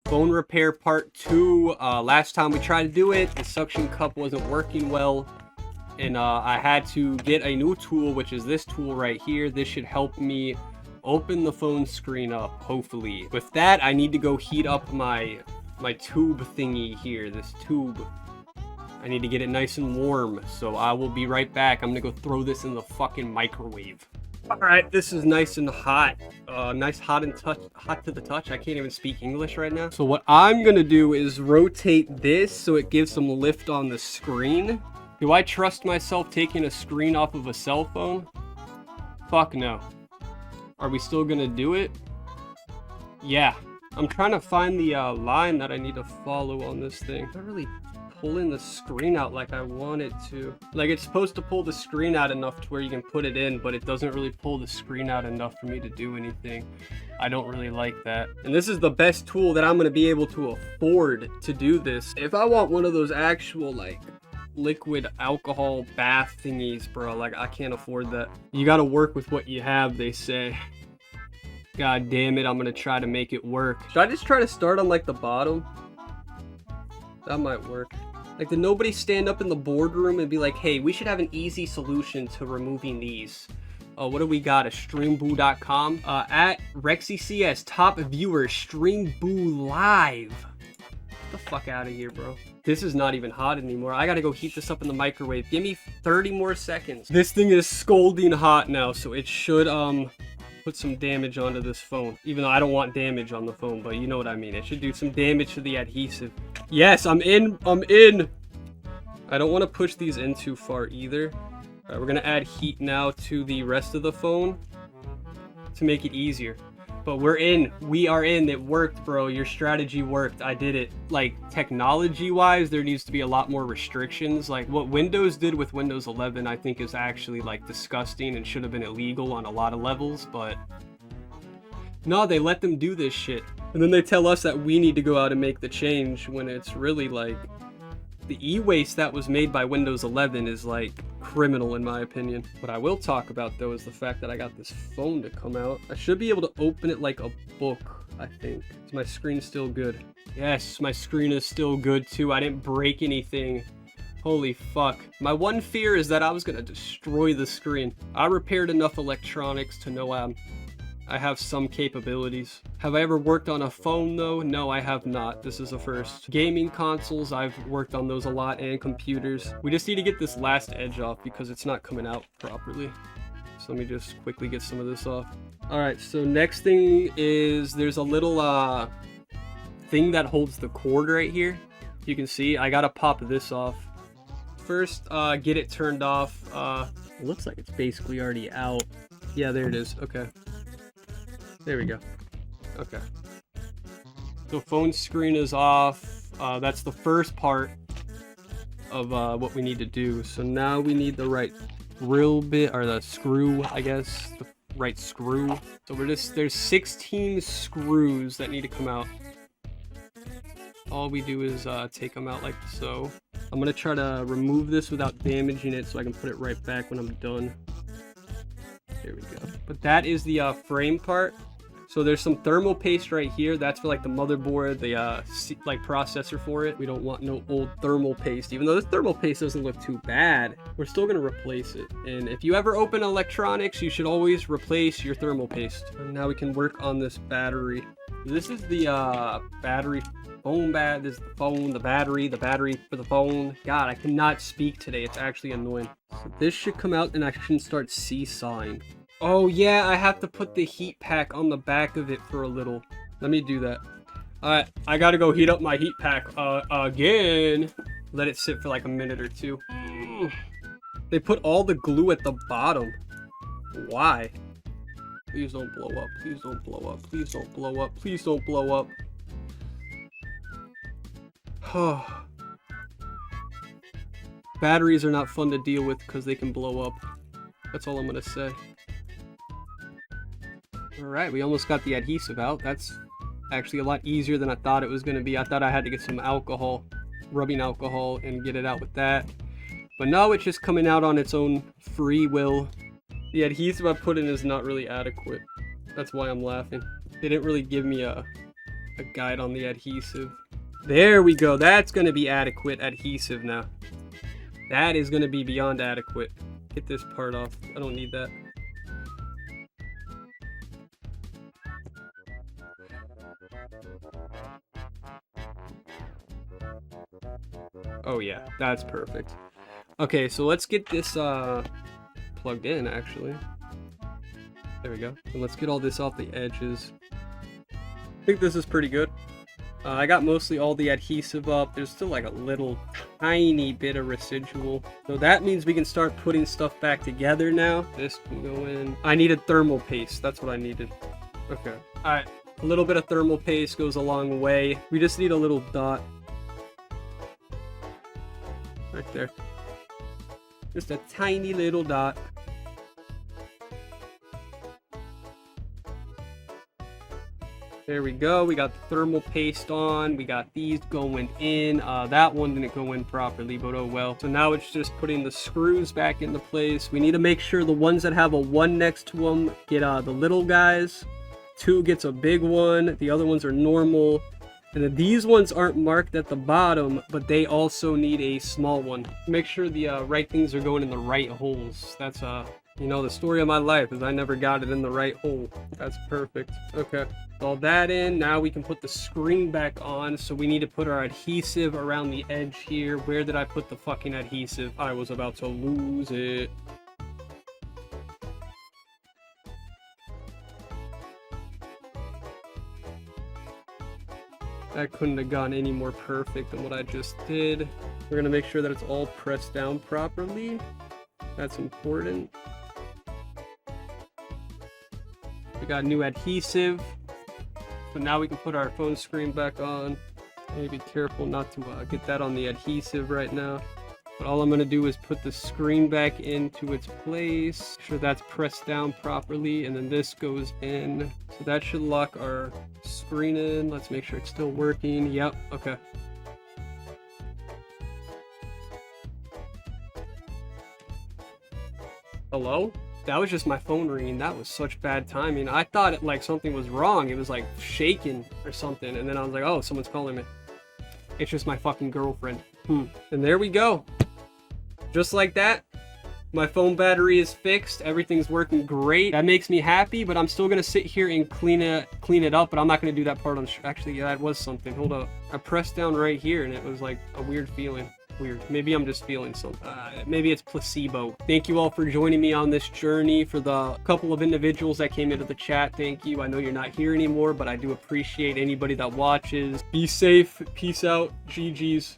Phone repair part 2. Last time we tried to do it, the suction cup wasn't working well. And I had to get a new tool, which is this tool right here. This should help me open the phone screen up, hopefully. With that, I need to go heat up my tube thingy here, this tube. I need to get it nice and warm, so I will be right back. I'm gonna go throw this in the fucking microwave. All right, this is nice and hot. Nice hot to the touch. I can't even speak English right now. So what I'm gonna do is rotate this so it gives some lift on the screen. Do I trust myself taking a screen off of a cell phone? Fuck no. Are we still gonna do it? Yeah. I'm trying to find the line that I need to follow on this thing. I'm not really pulling the screen out like I want it to. Like, it's supposed to pull the screen out enough to where you can put it in, but it doesn't really pull the screen out enough for me to do anything. I don't really like that. And this is the best tool that I'm gonna be able to afford to do this. If I want one of those actual, like, liquid alcohol bath thingies, bro, like, I can't afford that. You gotta work with what you have, they say. God damn it, I'm gonna try to make it work. Should I just try to start on, like, the bottom? That might work. Like, did nobody stand up in the boardroom and be like, hey, we should have an easy solution to removing these? What do we got? A streamboo.com? At RexyCS, top viewer, Streamboo Live. Get the fuck out of here, bro. This is not even hot anymore. I gotta go heat this up in the microwave. Give me 30 more seconds. This thing is scalding hot now, so it should, put some damage onto this phone. Even though I don't want damage on the phone, but you know what I mean. It should do some damage to the adhesive. Yes, I'm in. I'm in. I don't want to push these in too far either. All right, we're gonna add heat now to the rest of the phone to make it easier. But we're in. We are in. It worked, bro. Your strategy worked. I did it. Like, technology-wise, there needs to be a lot more restrictions. Like, what Windows did with Windows 11, I think, is actually, like, disgusting and should have been illegal on a lot of levels, but no, they let them do this shit. And then they tell us that we need to go out and make the change when it's really, like, the e-waste that was made by Windows 11 is, like, criminal in my opinion. What I will talk about, though, is the fact that I got this phone to come out. I should be able to open it like a book, I think. Is my screen still good? Yes, my screen is still good, too. I didn't break anything. Holy fuck. My one fear is that I was gonna destroy the screen. I repaired enough electronics to know I have some capabilities. Have I ever worked on a phone though? No, I have not. This is a first. Gaming consoles, I've worked on those a lot, and computers. We just need to get this last edge off because it's not coming out properly. So let me just quickly get some of this off. All right, so next thing is there's a little thing that holds the cord right here. You can see, I gotta pop this off. First, get it turned off. It looks like it's basically already out. Yeah, there it is, okay. There we go. Okay. So phone screen is off. That's the first part of what we need to do. So now we need the right drill bit, or the screw, I guess. The right screw. So there's 16 screws that need to come out. All we do is take them out like so. I'm gonna try to remove this without damaging it so I can put it right back when I'm done. There we go. But that is the frame part. So there's some thermal paste right here. That's for like the motherboard, the like processor for it. We don't want no old thermal paste. Even though this thermal paste doesn't look too bad, we're still gonna replace it. And if you ever open electronics, you should always replace your thermal paste. And now we can work on this battery. This is the battery phone This is the phone, the battery for the phone. God, I cannot speak today. It's actually annoying. So this should come out and I can start seesawing. Oh yeah, I have to put the heat pack on the back of it for a little. Let me do that. Alright, I gotta go heat up my heat pack again. Let it sit for like a minute or two. They put all the glue at the bottom. Why? Please don't blow up. Please don't blow up. Please don't blow up. Please don't blow up. Batteries are not fun to deal with because they can blow up. That's all I'm gonna say. Alright, we almost got the adhesive out. That's actually a lot easier than I thought it was going to be. I thought I had to get some alcohol, rubbing alcohol, and get it out with that. But no, it's just coming out on its own free will. The adhesive I put in is not really adequate. That's why I'm laughing. They didn't really give me a a guide on the adhesive. There we go. That's going to be adequate adhesive now. That is going to be beyond adequate. Get this part off. I don't need that. Oh yeah, that's perfect. Okay, so let's get this plugged in actually. There we go. And let's get all this off the edges. I think this is pretty good. I got mostly all the adhesive up. There's still like a little tiny bit of residual. So that means we can start putting stuff back together now. This can go in. I needed thermal paste. That's what I needed. Okay. All right. A little bit of thermal paste goes a long way. We just need a little dot. Right there. Just a tiny little dot. There we go. We got the thermal paste on. We got these going in. That one didn't go in properly, but oh well. So now it's just putting the screws back into place. We need to make sure the ones that have a 1 next to them get the little guys. 2 gets a big one. The other ones are normal. And then these ones aren't marked at the bottom, but they also need a small one. Make sure the right things are going in the right holes. That's you know, the story of my life is I never got it in the right hole. That's perfect. Okay. All that in. Now we can put the screen back on. So we need to put our adhesive around the edge here. Where did I put the fucking adhesive? I was about to lose it. That couldn't have gone any more perfect than what I just did. We're gonna make sure that it's all pressed down properly. That's important. We got new adhesive. So now we can put our phone screen back on. Be careful not to get that on the adhesive right now. But all I'm going to do is put the screen back into its place. Make sure that's pressed down properly. And then this goes in. So that should lock our screen in. Let's make sure it's still working. Yep. Okay. Hello? That was just my phone ringing. That was such bad timing. I thought it, like something was wrong. It was like shaking or something. And then I was like, oh, someone's calling me. It's just my fucking girlfriend. And there we go. Just like that. My phone battery is fixed. Everything's working great. That makes me happy, but I'm still going to sit here and clean it up, but I'm not going to do that part on... Actually, yeah, that was something. Hold up. I pressed down right here, and it was like a weird feeling. Weird. Maybe I'm just feeling something. Maybe it's placebo. Thank you all for joining me on this journey. For the couple of individuals that came into the chat, thank you. I know you're not here anymore, but I do appreciate anybody that watches. Be safe. Peace out. GG's.